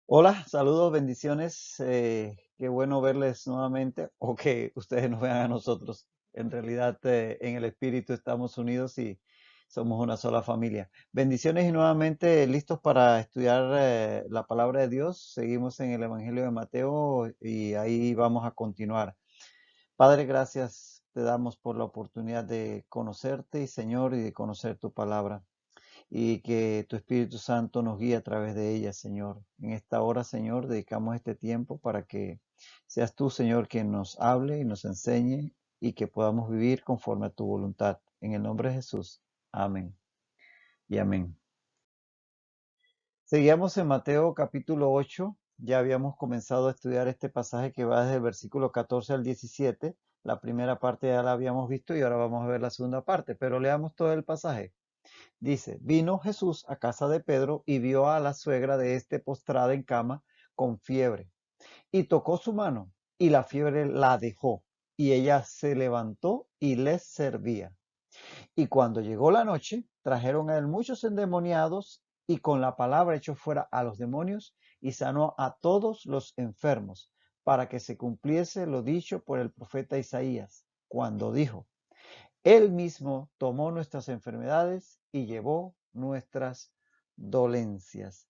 Hola, saludos, bendiciones. Qué bueno verles nuevamente o que ustedes nos vean a nosotros. En realidad, en el espíritu estamos unidos y somos una sola familia. Bendiciones y nuevamente listos para estudiar la palabra de Dios. Seguimos en el Evangelio de Mateo y ahí vamos a continuar. Padre, gracias te damos por la oportunidad de conocerte y Señor y de conocer tu palabra y que tu Espíritu Santo nos guíe a través de ella, Señor. En esta hora, Señor, dedicamos este tiempo para que seas tú, Señor, quien nos hable y nos enseñe y que podamos vivir conforme a tu voluntad. En el nombre de Jesús. Amén y amén. Seguíamos en Mateo capítulo 8. Ya habíamos comenzado a estudiar este pasaje que va desde el versículo 14 al 17. La primera parte ya la habíamos visto y ahora vamos a ver la segunda parte, pero leamos todo el pasaje. Dice, vino Jesús a casa de Pedro y vio a la suegra de éste postrada en cama con fiebre. Y tocó su mano, y la fiebre la dejó, y ella se levantó y les servía. Y cuando llegó la noche, trajeron a él muchos endemoniados, y con la palabra echó fuera a los demonios, y sanó a todos los enfermos, para que se cumpliese lo dicho por el profeta Isaías, cuando dijo, él mismo tomó nuestras enfermedades y llevó nuestras dolencias.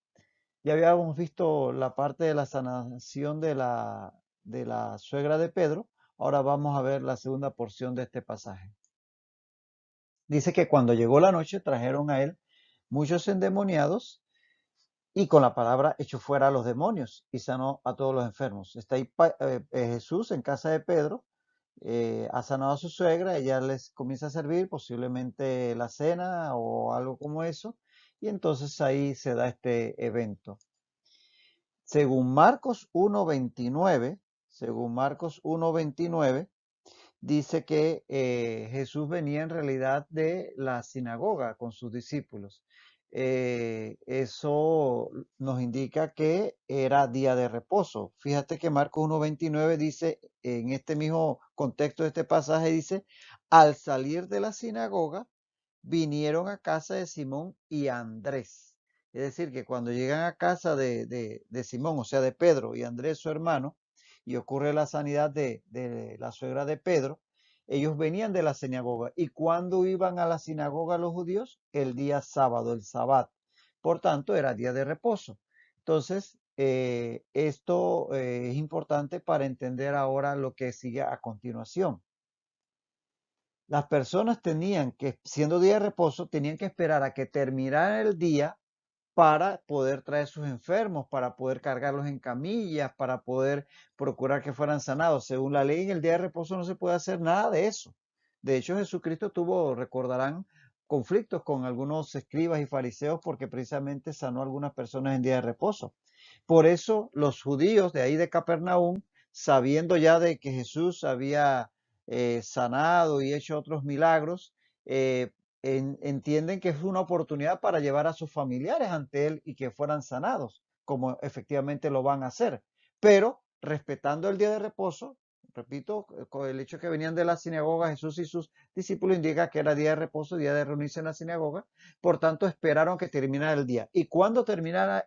Ya habíamos visto la parte de la sanación de la suegra de Pedro. Ahora vamos a ver la segunda porción de este pasaje. Dice que cuando llegó la noche trajeron a él muchos endemoniados y con la palabra echó fuera a los demonios y sanó a todos los enfermos. Está ahí Jesús en casa de Pedro, ha sanado a su suegra, ella les comienza a servir posiblemente la cena o algo como eso, y entonces ahí se da este evento. Según Marcos 1.29, según Marcos 1.29, dice que Jesús venía en realidad de la sinagoga con sus discípulos. Eso nos indica que era día de reposo. Fíjate que Marcos 1.29 dice, en este mismo contexto de este pasaje, dice, al salir de la sinagoga, vinieron a casa de Simón y Andrés. Es decir, que cuando llegan a casa de Simón, o sea, de Pedro y Andrés, su hermano, y ocurre la sanidad de la suegra de Pedro, ellos venían de la sinagoga. ¿Y cuando iban a la sinagoga los judíos? El día sábado, el sabbat. Por tanto, era día de reposo. Entonces, esto es importante para entender ahora lo que sigue a continuación. Las personas tenían que, siendo día de reposo, tenían que esperar a que terminara el día para poder traer sus enfermos, para poder cargarlos en camillas, para poder procurar que fueran sanados. Según la ley, en el día de reposo no se puede hacer nada de eso. De hecho, Jesucristo tuvo, recordarán, conflictos con algunos escribas y fariseos porque precisamente sanó a algunas personas en día de reposo. Por eso los judíos de ahí de Capernaum, sabiendo ya de que Jesús había sanado y hecho otros milagros, eh, entienden que es una oportunidad para llevar a sus familiares ante él y que fueran sanados, como efectivamente lo van a hacer. Pero respetando el día de reposo, repito, con el hecho que venían de la sinagoga, Jesús y sus discípulos indica que era día de reposo, día de reunirse en la sinagoga. Por tanto, esperaron que terminara el día. Y cuando terminaba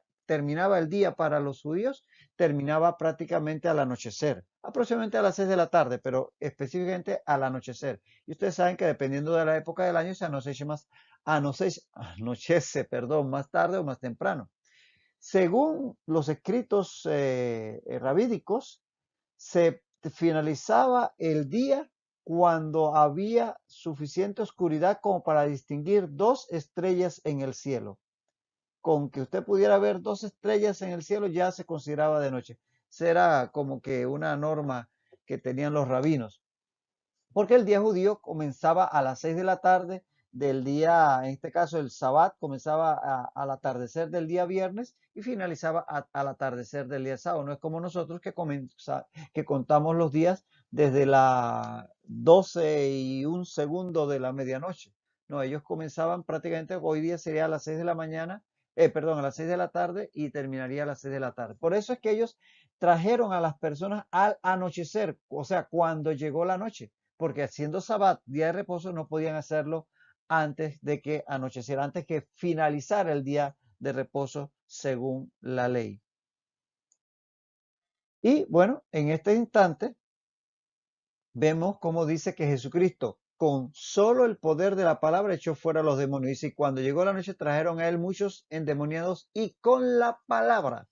el día para los judíos, terminaba prácticamente al anochecer, aproximadamente a las 6 de la tarde, pero específicamente al anochecer. Y ustedes saben que dependiendo de la época del año se anochece, perdón, más tarde o más temprano. Según los escritos rabídicos, se finalizaba el día cuando había suficiente oscuridad como para distinguir dos estrellas en el cielo. Con que usted pudiera ver dos estrellas en el cielo ya se consideraba de noche. Será como que una norma que tenían los rabinos. Porque el día judío comenzaba a las 6 de la tarde del día, en este caso el Sabbat, comenzaba al atardecer del día viernes y finalizaba al atardecer del día sábado. No es como nosotros que contamos los días desde las 12 y un segundo de la medianoche. No, ellos comenzaban prácticamente, hoy día sería a las 6 de la mañana, perdón, a las 6 de la tarde y terminaría a las 6 de la tarde. Por eso es que ellos trajeron a las personas al anochecer, o sea, cuando llegó la noche porque haciendo sabbat, día de reposo, no podían hacerlo antes de que anocheciera, antes que finalizara el día de reposo según la ley. Y bueno, en este instante vemos cómo dice que Jesucristo, con solo el poder de la palabra, echó fuera a los demonios. Dice, y cuando llegó la noche trajeron a él muchos endemoniados y con la palabra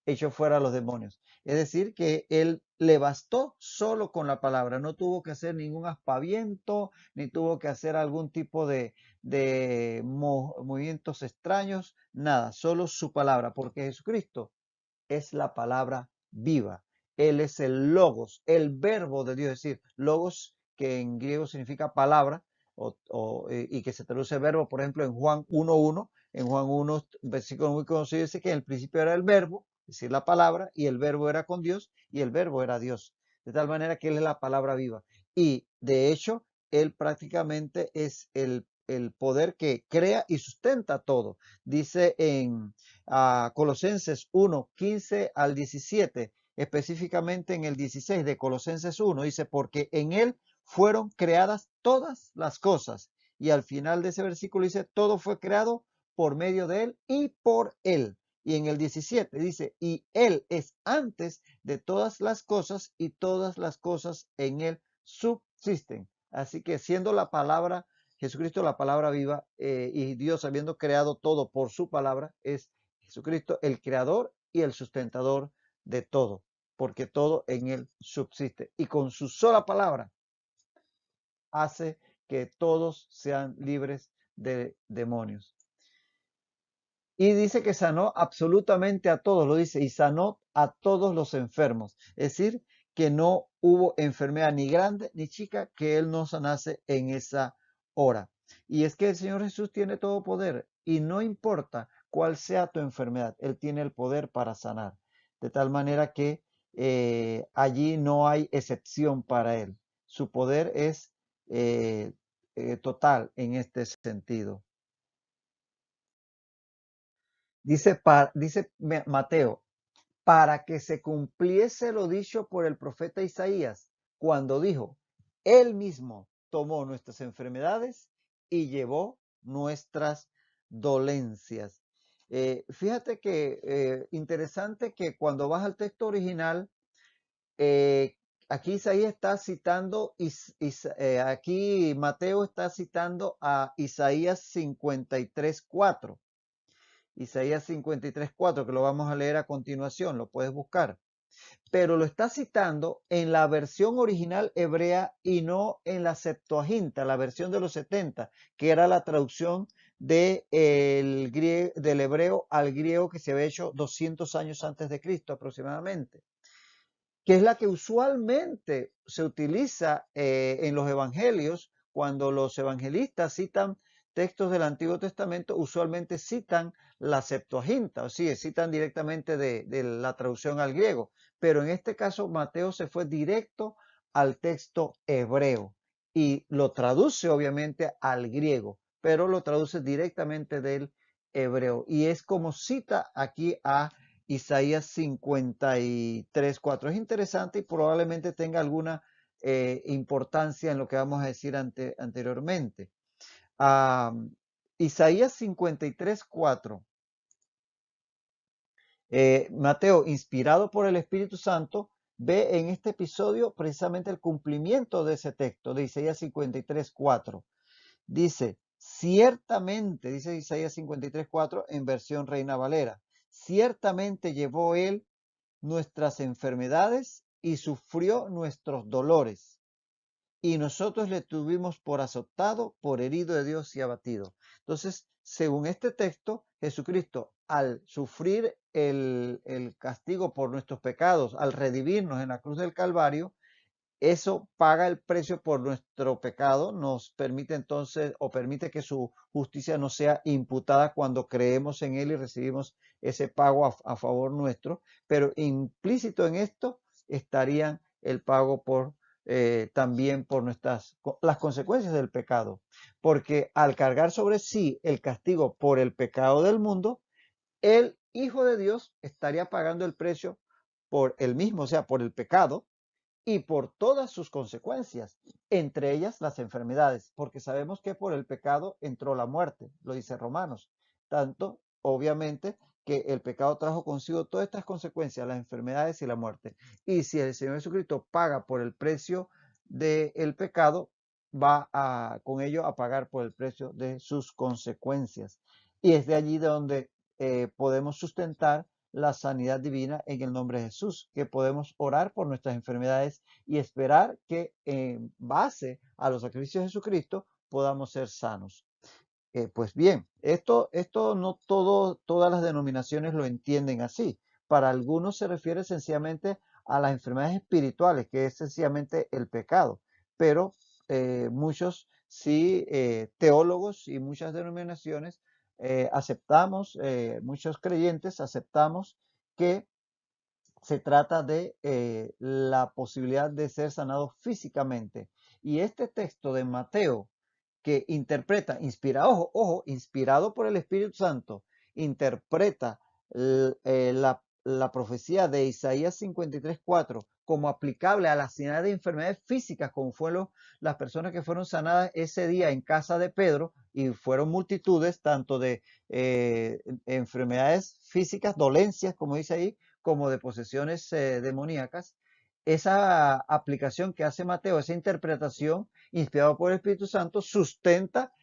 echó fuera a los demonios. Es decir, que él le bastó solo con la palabra, no tuvo que hacer ningún aspaviento, ni tuvo que hacer algún tipo de movimientos extraños, nada, solo su palabra, porque Jesucristo es la palabra viva. Él es el logos, el verbo de Dios, es decir, logos que en griego significa palabra y que se traduce verbo, por ejemplo, en Juan 1.1, en Juan 1, versículo muy conocido, dice que en el principio era el verbo, es decir, la palabra, y el verbo era con Dios, y el verbo era Dios. De tal manera que Él es la palabra viva. Y de hecho, Él prácticamente es el poder que crea y sustenta todo. Dice en a Colosenses 1, 15 al 17, específicamente en el 16 de Colosenses 1, dice, porque en él fueron creadas todas las cosas. Y al final de ese versículo dice, todo fue creado por medio de él y por él. Y en el 17 dice, y él es antes de todas las cosas y todas las cosas en él subsisten. Así que siendo la palabra, Jesucristo la palabra viva y Dios habiendo creado todo por su palabra, es Jesucristo, el creador y el sustentador de todo, porque todo en él subsiste. Y con su sola palabra hace que todos sean libres de demonios. Y dice que sanó absolutamente a todos, lo dice, y sanó a todos los enfermos. Es decir, que no hubo enfermedad ni grande ni chica que él no sanase en esa hora. Y es que el Señor Jesús tiene todo poder y no importa cuál sea tu enfermedad, Él tiene el poder para sanar. De tal manera que allí no hay excepción para Él. Su poder es total en este sentido. Dice Mateo, para que se cumpliese lo dicho por el profeta Isaías, cuando dijo, Él mismo tomó nuestras enfermedades y llevó nuestras dolencias. Fíjate que interesante que cuando vas al texto original, eh, aquí Isaías está citando, aquí Mateo está citando a Isaías 53:4. Isaías 53:4, que lo vamos a leer a continuación, lo puedes buscar. Pero lo está citando en la versión original hebrea y no en la Septuaginta, la versión de los 70, que era la traducción del hebreo al griego que se había hecho 200 años antes de Cristo aproximadamente, que es la que usualmente se utiliza en los evangelios. Cuando los evangelistas citan textos del Antiguo Testamento, usualmente citan la Septuaginta, o sea, citan directamente de la traducción al griego. Pero en este caso, Mateo se fue directo al texto hebreo y lo traduce obviamente al griego, pero lo traduce directamente del hebreo. Y es como cita aquí a Isaías 53:4. Es interesante y probablemente tenga alguna importancia en lo que vamos a decir anteriormente. Isaías 53:4. Mateo, inspirado por el Espíritu Santo, ve en este episodio precisamente el cumplimiento de ese texto de Isaías 53:4. Dice, ciertamente, dice Isaías 53:4 en versión Reina Valera, ciertamente llevó él nuestras enfermedades y sufrió nuestros dolores. Y nosotros le tuvimos por azotado, por herido de Dios y abatido. Entonces, según este texto, Jesucristo, al sufrir el castigo por nuestros pecados, al redimirnos en la cruz del Calvario, eso paga el precio por nuestro pecado, nos permite entonces o permite que su justicia nos sea imputada cuando creemos en Él y recibimos ese pago a favor nuestro, pero implícito en esto estarían el pago por también por las consecuencias del pecado, porque al cargar sobre sí el castigo por el pecado del mundo, el Hijo de Dios estaría pagando el precio por el mismo, o sea, por el pecado y por todas sus consecuencias, entre ellas las enfermedades, porque sabemos que por el pecado entró la muerte, lo dice Romanos. Tanto, obviamente, que el pecado trajo consigo todas estas consecuencias, las enfermedades y la muerte. Y si el Señor Jesucristo paga por el precio del pecado, va con ello a pagar por el precio de sus consecuencias. Y es de allí de donde podemos sustentar la sanidad divina en el nombre de Jesús, que podemos orar por nuestras enfermedades y esperar que en base a los sacrificios de Jesucristo podamos ser sanos. Pues bien, esto no todas las denominaciones lo entienden así. Para algunos se refiere sencillamente a las enfermedades espirituales, que es sencillamente el pecado. Pero muchos sí, teólogos y muchas denominaciones aceptamos, muchos creyentes aceptamos que se trata de la posibilidad de ser sanado físicamente. Y este texto de Mateo que interpreta, inspirado por el Espíritu Santo, interpreta la profecía de Isaías 53:4 como aplicable a la sanidad de enfermedades físicas, como fueron las personas que fueron sanadas ese día en casa de Pedro, y fueron multitudes, tanto de enfermedades físicas, dolencias, como dice ahí, como de posesiones demoníacas. Esa aplicación que hace Mateo, esa interpretación inspirado por el Espíritu Santo, sustenta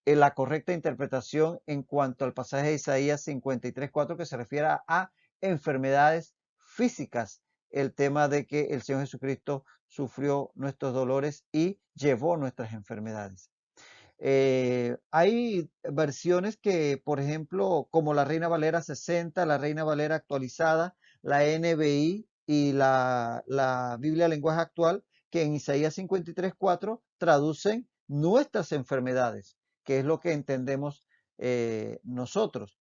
la correcta interpretación en cuanto al pasaje de Isaías 53:4 que se refiere a enfermedades físicas, el tema de que el Señor Jesucristo sufrió nuestros dolores y llevó nuestras enfermedades. Hay versiones que, por ejemplo, como la Reina Valera 60, la Reina Valera actualizada, la NBI y la Biblia Lenguaje Actual, que en Isaías 53:4 traducen nuestras enfermedades, que es lo que entendemos nosotros.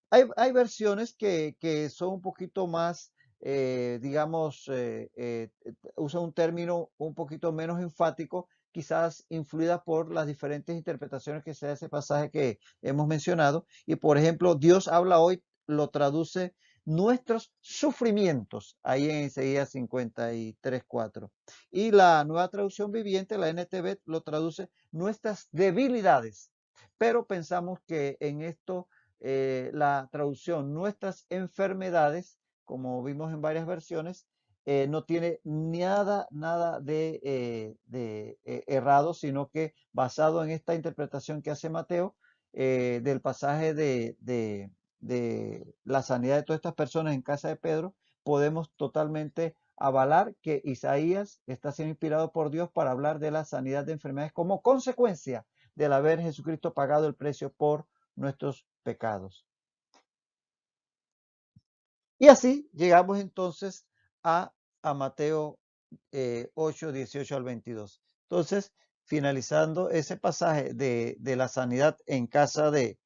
Hay versiones que son un poquito más, digamos, usan un término un poquito menos enfático, quizás influidas por las diferentes interpretaciones que se da ese pasaje que hemos mencionado. Y por ejemplo, Dios habla hoy, lo traduce nuestros sufrimientos, ahí en Isaías 53:4. Y la nueva traducción viviente, la NTV, lo traduce nuestras debilidades. Pero pensamos que en esto la traducción nuestras enfermedades, como vimos en varias versiones, no tiene nada de errado, sino que basado en esta interpretación que hace Mateo del pasaje de la sanidad de todas estas personas en casa de Pedro, podemos totalmente avalar que Isaías está siendo inspirado por Dios para hablar de la sanidad de enfermedades como consecuencia del haber Jesucristo pagado el precio por nuestros pecados. Y así llegamos entonces a, a Mateo 8, 18 al 22. Entonces, finalizando ese pasaje de la sanidad en casa de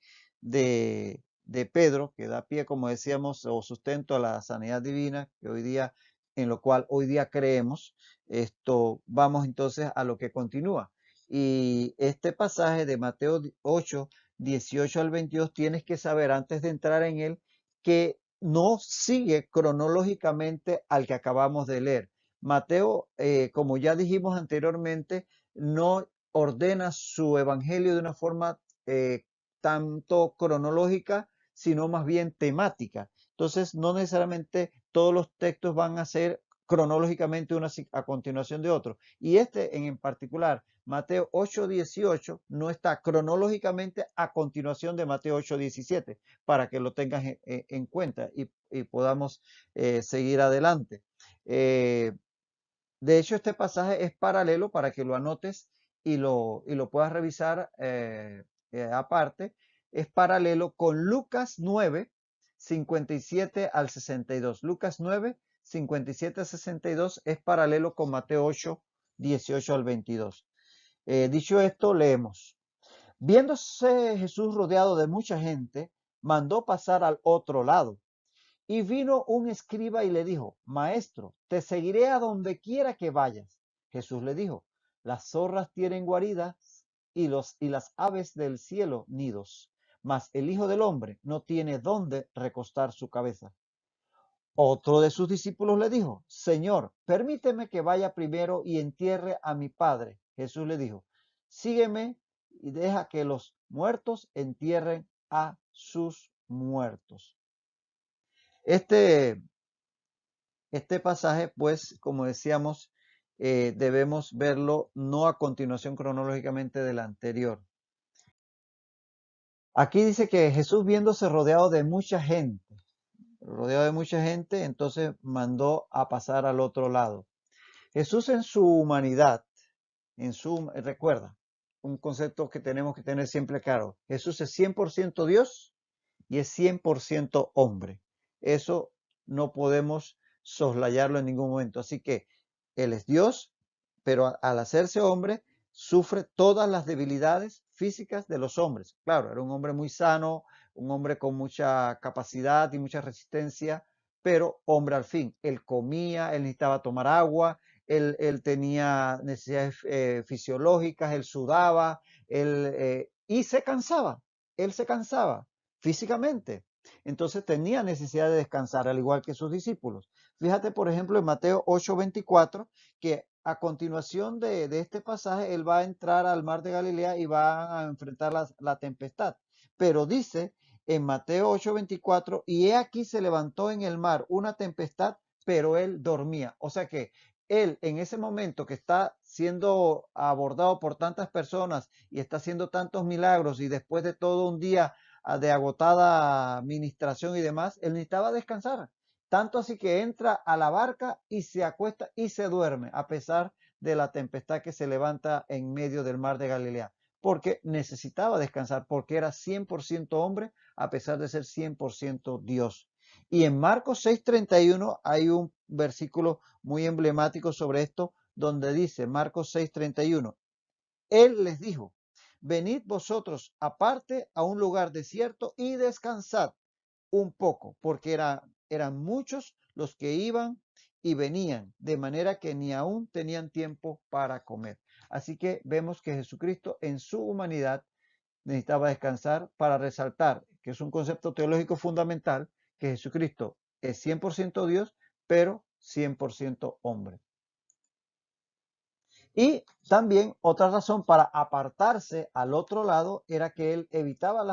Pedro, que da pie, como decíamos, o sustento a la sanidad divina, que hoy día, en lo cual hoy día creemos, vamos entonces a lo que continúa. Y este pasaje de Mateo 8, 18 al 22, tienes que saber antes de entrar en él que no sigue cronológicamente al que acabamos de leer. Mateo, como ya dijimos anteriormente, no ordena su evangelio de una forma tanto cronológica, sino más bien temática. Entonces, no necesariamente todos los textos van a ser cronológicamente uno a continuación de otro. Y este en particular, Mateo 8:18, no está cronológicamente a continuación de Mateo 8:17, para que lo tengas en cuenta y podamos seguir adelante. De hecho, este pasaje es paralelo para que lo anotes y lo puedas revisar aparte. Es paralelo con Lucas 9, 57 al 62. Lucas 9, 57 al 62 es paralelo con Mateo 8, 18 al 22. Dicho esto, leemos. Viéndose Jesús rodeado de mucha gente, mandó pasar al otro lado. Y vino un escriba y le dijo, Maestro, te seguiré a donde quiera que vayas. Jesús le dijo, las zorras tienen guaridas y las aves del cielo nidos, mas el Hijo del Hombre no tiene dónde recostar su cabeza. Otro de sus discípulos le dijo, Señor, permíteme que vaya primero y entierre a mi padre. Jesús le dijo, sígueme y deja que los muertos entierren a sus muertos. Este, este pasaje, pues, como decíamos, debemos verlo no a continuación cronológicamente del anterior. Aquí dice que Jesús, viéndose rodeado de mucha gente, entonces mandó a pasar al otro lado. Jesús en su humanidad, recuerda, un concepto que tenemos que tener siempre claro, Jesús es 100% Dios y es 100% hombre. Eso no podemos soslayarlo en ningún momento. Así que Él es Dios, pero al hacerse hombre, sufre todas las debilidades físicas de los hombres. Claro, era un hombre muy sano, un hombre con mucha capacidad y mucha resistencia, pero hombre al fin. Él comía, él necesitaba tomar agua, él tenía necesidades fisiológicas, él sudaba, y se cansaba. Él se cansaba físicamente. Entonces tenía necesidad de descansar, al igual que sus discípulos. Fíjate, por ejemplo, en Mateo 8:24, que a continuación de este pasaje, él va a entrar al mar de Galilea y va a enfrentar la tempestad. Pero dice en Mateo 8:24, y he aquí se levantó en el mar una tempestad, pero él dormía. O sea que él en ese momento que está siendo abordado por tantas personas y está haciendo tantos milagros y después de todo un día de agotada administración y demás, él necesitaba descansar. Tanto así que entra a la barca y se acuesta y se duerme, a pesar de la tempestad que se levanta en medio del mar de Galilea, porque necesitaba descansar, porque era 100% hombre, a pesar de ser 100% Dios. Y en Marcos 6:31 hay un versículo muy emblemático sobre esto, donde dice, Marcos 6:31, Él les dijo, venid vosotros aparte a un lugar desierto y descansad un poco, porque eran muchos los que iban y venían, de manera que ni aún tenían tiempo para comer. Así que vemos que Jesucristo en su humanidad necesitaba descansar para resaltar, que es un concepto teológico fundamental, que Jesucristo es 100% Dios, pero 100% hombre. Y también otra razón para apartarse al otro lado era que él evitaba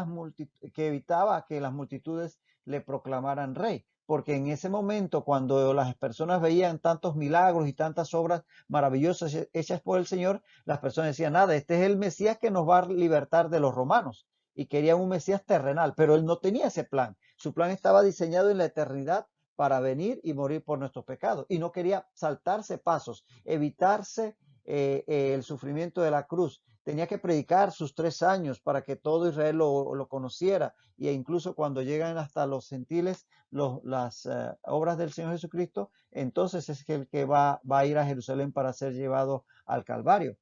que las multitudes le proclamaran rey, porque en ese momento cuando las personas veían tantos milagros y tantas obras maravillosas hechas por el Señor, las personas decían, nada, este es el Mesías que nos va a libertar de los romanos. Y querían un Mesías terrenal, pero él no tenía ese plan. Su plan estaba diseñado en la eternidad para venir y morir por nuestros pecados. Y no quería saltarse pasos, evitarse el sufrimiento de la cruz. Tenía que predicar sus 3 años para que todo Israel lo conociera. E incluso cuando llegan hasta los gentiles las obras del Señor Jesucristo, entonces es que el que va a ir a Jerusalén para ser llevado al Calvario.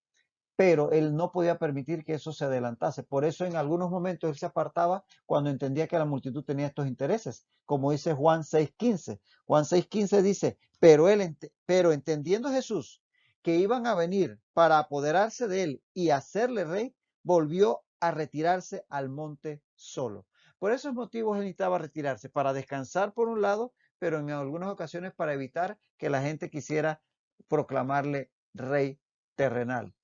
Pero él no podía permitir que eso se adelantase. Por eso en algunos momentos él se apartaba cuando entendía que la multitud tenía estos intereses, como dice Juan 6:15. Juan 6:15 dice, pero entendiendo Jesús que iban a venir para apoderarse de él y hacerle rey, volvió a retirarse al monte solo. Por esos motivos él necesitaba retirarse, para descansar por un lado, pero en algunas ocasiones para evitar que la gente quisiera proclamarle rey terrenal.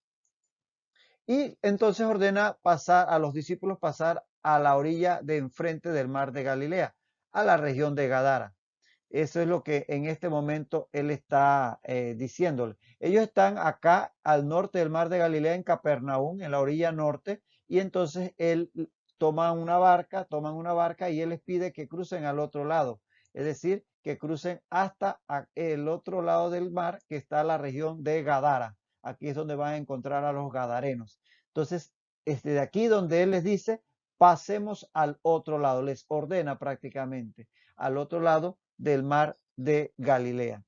Y entonces ordena pasar a los discípulos pasar a la orilla de enfrente del mar de Galilea, a la región de Gadara. Eso es lo que en este momento él está diciéndole. Ellos están acá al norte del mar de Galilea, en Capernaum, en la orilla norte, y entonces él toman una barca y él les pide que crucen al otro lado, es decir, que crucen hasta el otro lado del mar, que está la región de Gadara. Aquí es donde van a encontrar a los gadarenos. Entonces, de aquí donde él les dice, pasemos al otro lado, les ordena prácticamente al otro lado del mar de Galilea.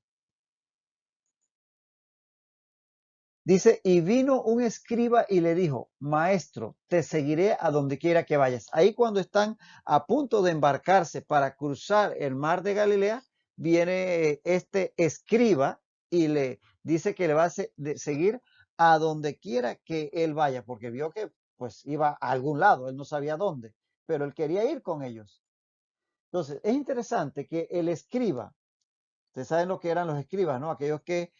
Dice, y vino un escriba y le dijo, maestro, te seguiré a donde quiera que vayas. Ahí cuando están a punto de embarcarse para cruzar el mar de Galilea, viene este escriba y le dice que le va a seguir a donde quiera que él vaya, porque vio que pues iba a algún lado, él no sabía dónde, pero él quería ir con ellos. Entonces, es interesante que el escriba, ustedes saben lo que eran los escribas, ¿no? Aquellos que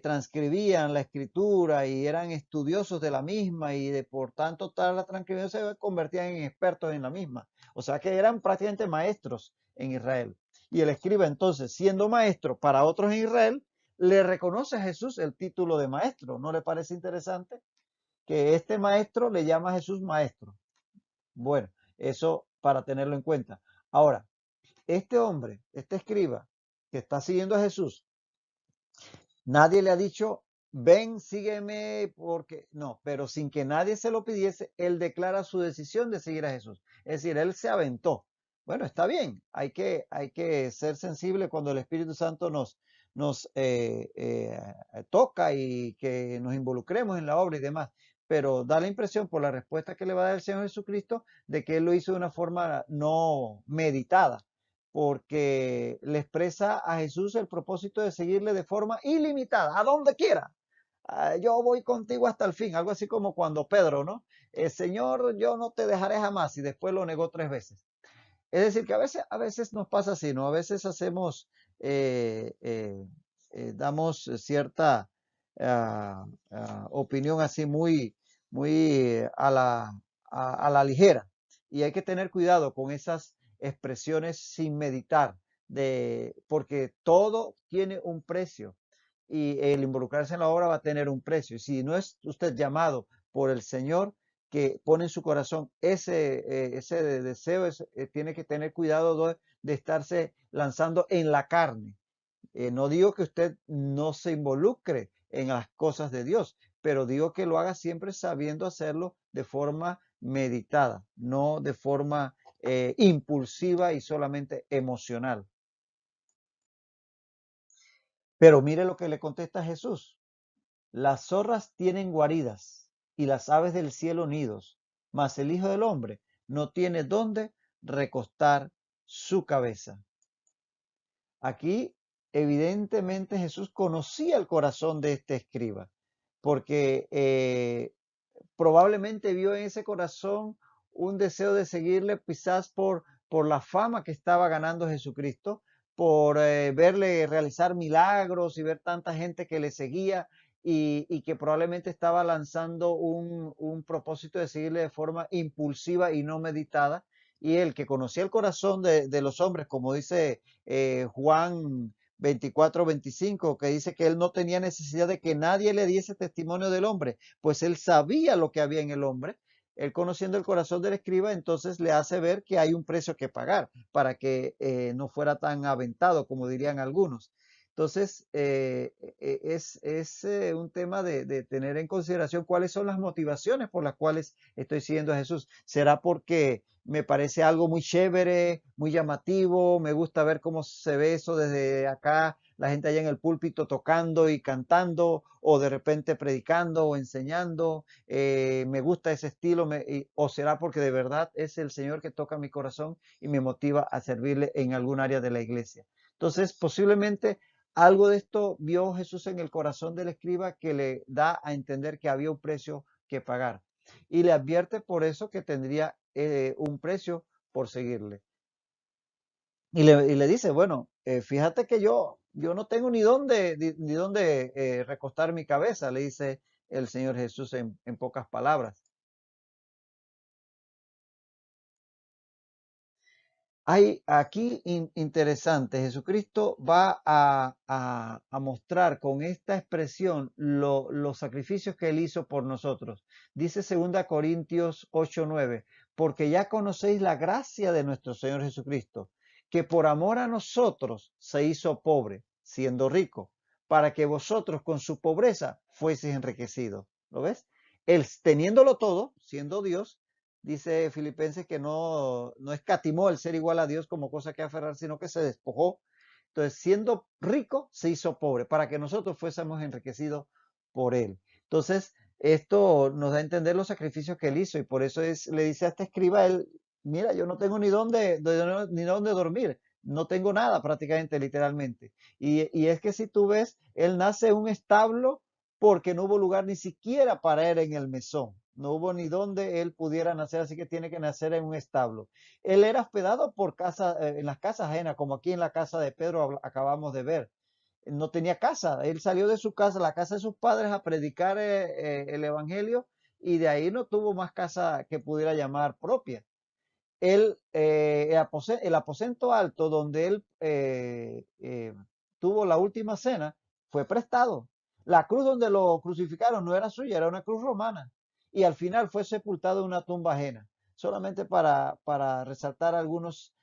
transcribían la escritura y eran estudiosos de la misma y por tanto tal la transcripción se convertían en expertos en la misma. O sea que eran prácticamente maestros en Israel. Y el escriba entonces, siendo maestro para otros en Israel, le reconoce a Jesús el título de maestro. ¿No le parece interesante? Que este maestro le llama a Jesús maestro. Bueno, eso para tenerlo en cuenta. Ahora, este hombre, este escriba que está siguiendo a Jesús, nadie le ha dicho, ven, sígueme, porque no, pero sin que nadie se lo pidiese, él declara su decisión de seguir a Jesús. Es decir, él se aventó. Bueno, está bien, hay que ser sensible cuando el Espíritu Santo nos toca y que nos involucremos en la obra y demás. Pero da la impresión por la respuesta que le va a dar el Señor Jesucristo de que él lo hizo de una forma no meditada porque le expresa a Jesús el propósito de seguirle de forma ilimitada, a donde quiera. Yo voy contigo hasta el fin, algo así como cuando Pedro, ¿no? Señor, yo no te dejaré jamás, y después lo negó 3 veces. Es decir, que a veces nos pasa así, ¿no? A veces hacemos, damos cierta opinión así muy a la ligera. Y hay que tener cuidado con esas expresiones sin meditar, porque todo tiene un precio y el involucrarse en la obra va a tener un precio. Y si no es usted llamado por el Señor, que pone en su corazón ese deseo, tiene que tener cuidado de estarse lanzando en la carne. No digo que usted no se involucre en las cosas de Dios, pero digo que lo haga siempre sabiendo hacerlo de forma meditada, no de forma impulsiva y solamente emocional. Pero mire lo que le contesta Jesús. Las zorras tienen guaridas y las aves del cielo nidos, mas el Hijo del Hombre no tiene dónde recostar su cabeza. Aquí, evidentemente, Jesús conocía el corazón de este escriba, porque probablemente vio en ese corazón un deseo de seguirle quizás por la fama que estaba ganando Jesucristo, por verle realizar milagros y ver tanta gente que le seguía y que probablemente estaba lanzando un propósito de seguirle de forma impulsiva y no meditada. Y él que conocía el corazón de los hombres, como dice Juan 24-25, que dice que él no tenía necesidad de que nadie le diese testimonio del hombre, pues él sabía lo que había en el hombre. Él conociendo el corazón del escriba, entonces le hace ver que hay un precio que pagar para que no fuera tan aventado, como dirían algunos. Entonces, es un tema de tener en consideración cuáles son las motivaciones por las cuales estoy siguiendo a Jesús. ¿Será porque me parece algo muy chévere, muy llamativo? Me gusta ver cómo se ve eso desde acá, la gente allá en el púlpito tocando y cantando, o de repente predicando o enseñando. Me gusta ese estilo, o será porque de verdad es el Señor que toca mi corazón y me motiva a servirle en algún área de la iglesia. Entonces, posiblemente algo de esto vio Jesús en el corazón del escriba que le da a entender que había un precio que pagar. Y le advierte por eso que tendría un precio por seguirle. Y le dice, bueno, fíjate que yo no tengo ni dónde recostar mi cabeza, le dice el Señor Jesús en pocas palabras. Hay aquí interesante, Jesucristo va a mostrar con esta expresión los sacrificios que él hizo por nosotros. Dice 2 Corintios 8:9, porque ya conocéis la gracia de nuestro Señor Jesucristo, que por amor a nosotros se hizo pobre, siendo rico, para que vosotros con su pobreza fueseis enriquecidos. ¿Lo ves? Él teniéndolo todo, siendo Dios, dice Filipenses que no escatimó el ser igual a Dios como cosa que aferrar, sino que se despojó. Entonces, siendo rico, se hizo pobre para que nosotros fuésemos enriquecidos por él. Entonces, esto nos da a entender los sacrificios que él hizo y por eso le dice a este escriba, él, mira, yo no tengo ni dónde dormir, no tengo nada prácticamente, literalmente. Y es que si tú ves, él nace en un establo porque no hubo lugar ni siquiera para él en el mesón. No hubo ni donde él pudiera nacer, así que tiene que nacer en un establo. Él era hospedado en las casas ajenas, como aquí en la casa de Pedro acabamos de ver. No tenía casa, él salió de su casa, la casa de sus padres, a predicar el evangelio y de ahí no tuvo más casa que pudiera llamar propia. el aposento alto donde él tuvo la última cena fue prestado. La cruz donde lo crucificaron no era suya, era una cruz romana. Y al final fue sepultado en una tumba ajena. Solamente para resaltar algunos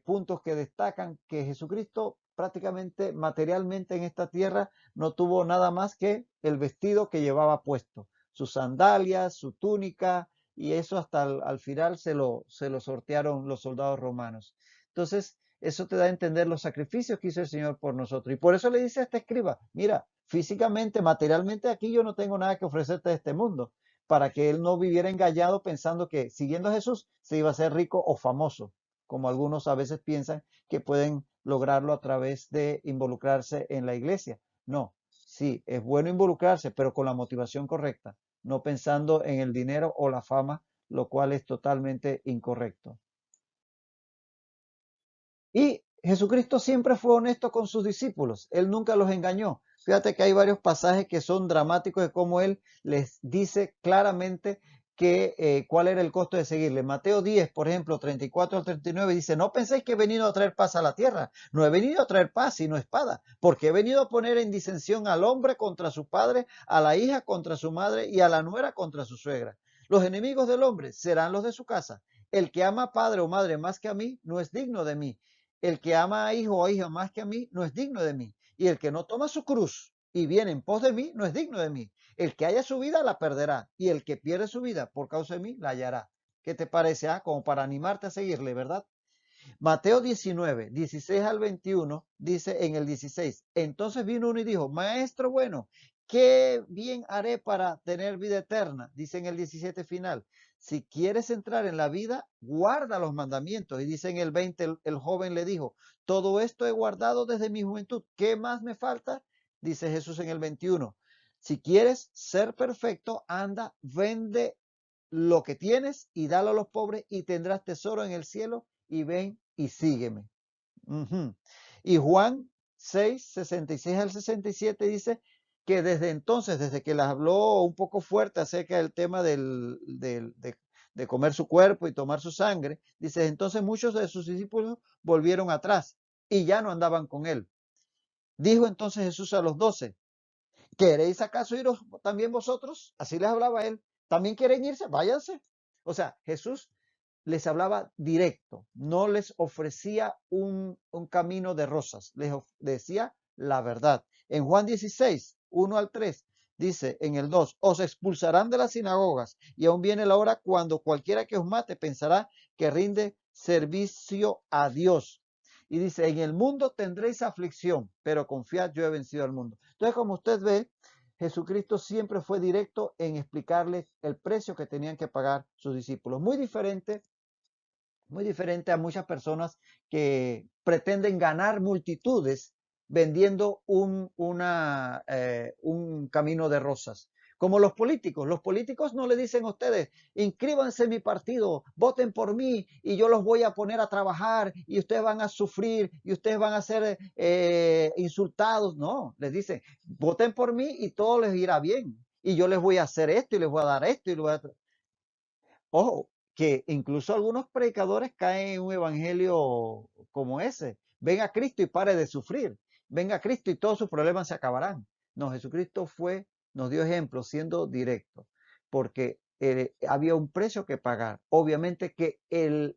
puntos que destacan que Jesucristo prácticamente materialmente en esta tierra no tuvo nada más que el vestido que llevaba puesto, sus sandalias, su túnica, y eso hasta al final se lo sortearon los soldados romanos. Entonces, eso te da a entender los sacrificios que hizo el Señor por nosotros. Y por eso le dice a este escriba, mira, físicamente, materialmente aquí yo no tengo nada que ofrecerte de este mundo, para que él no viviera engañado pensando que siguiendo a Jesús se iba a ser rico o famoso, como algunos a veces piensan que pueden lograrlo a través de involucrarse en la iglesia. No, sí, es bueno involucrarse, pero con la motivación correcta, no pensando en el dinero o la fama, lo cual es totalmente incorrecto. Y Jesucristo siempre fue honesto con sus discípulos, él nunca los engañó. Fíjate que hay varios pasajes que son dramáticos de cómo él les dice claramente que cuál era el costo de seguirle. Mateo 10, por ejemplo, 34 al 39 dice, no penséis que he venido a traer paz a la tierra, no he venido a traer paz sino espada, porque he venido a poner en disensión al hombre contra su padre, a la hija contra su madre y a la nuera contra su suegra. Los enemigos del hombre serán los de su casa. El que ama a padre o madre más que a mí no es digno de mí. El que ama a hijo o hija más que a mí no es digno de mí. Y el que no toma su cruz y viene en pos de mí no es digno de mí. El que haya su vida la perderá. Y el que pierde su vida por causa de mí la hallará. ¿Qué te parece? Como para animarte a seguirle, ¿verdad? Mateo 19, 16 al 21, dice en el 16, entonces vino uno y dijo, maestro bueno, ¿qué bien haré para tener vida eterna? Dice en el 17 final, si quieres entrar en la vida, guarda los mandamientos. Y dice en el 20, el joven le dijo, todo esto he guardado desde mi juventud, ¿qué más me falta? Dice Jesús en el 21, si quieres ser perfecto, anda, vende lo que tienes y dalo a los pobres y tendrás tesoro en el cielo y ven y sígueme. Y Juan 6, 66 al 67 dice que desde entonces, desde que les habló un poco fuerte acerca del tema de comer su cuerpo y tomar su sangre, dice, entonces muchos de sus discípulos volvieron atrás y ya no andaban con él. Dijo entonces Jesús a los 12, ¿queréis acaso iros también vosotros? Así les hablaba él. ¿También quieren irse? Váyanse. O sea, Jesús les hablaba directo, no les ofrecía un camino de rosas, les decía la verdad. En Juan 16, 1 al 3, dice en el 2, os expulsarán de las sinagogas y aún viene la hora cuando cualquiera que os mate pensará que rinde servicio a Dios. Y dice, en el mundo tendréis aflicción, pero confiad, yo he vencido al mundo. Entonces, como usted ve, Jesucristo siempre fue directo en explicarles el precio que tenían que pagar sus discípulos. Muy diferente a muchas personas que pretenden ganar multitudes vendiendo un camino de rosas. Como los políticos no le dicen a ustedes, inscríbanse en mi partido, voten por mí y yo los voy a poner a trabajar y ustedes van a sufrir y ustedes van a ser insultados. No, les dicen, voten por mí y todo les irá bien. Y yo les voy a hacer esto y les voy a dar esto y les voy a... Ojo, que incluso algunos predicadores caen en un evangelio como ese. Ven a Cristo y pare de sufrir. Ven a Cristo y todos sus problemas se acabarán. No, Jesucristo nos dio ejemplo siendo directo, porque había un precio que pagar. Obviamente que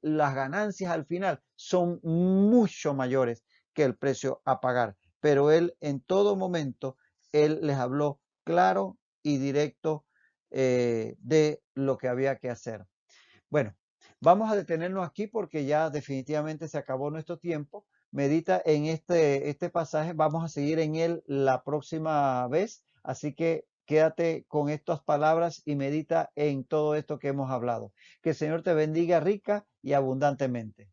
las ganancias al final son mucho mayores que el precio a pagar, pero él en todo momento, él les habló claro y directo de lo que había que hacer. Bueno, vamos a detenernos aquí porque ya definitivamente se acabó nuestro tiempo. Medita en este pasaje, vamos a seguir en él la próxima vez, así que quédate con estas palabras y medita en todo esto que hemos hablado. Que el Señor te bendiga rica y abundantemente.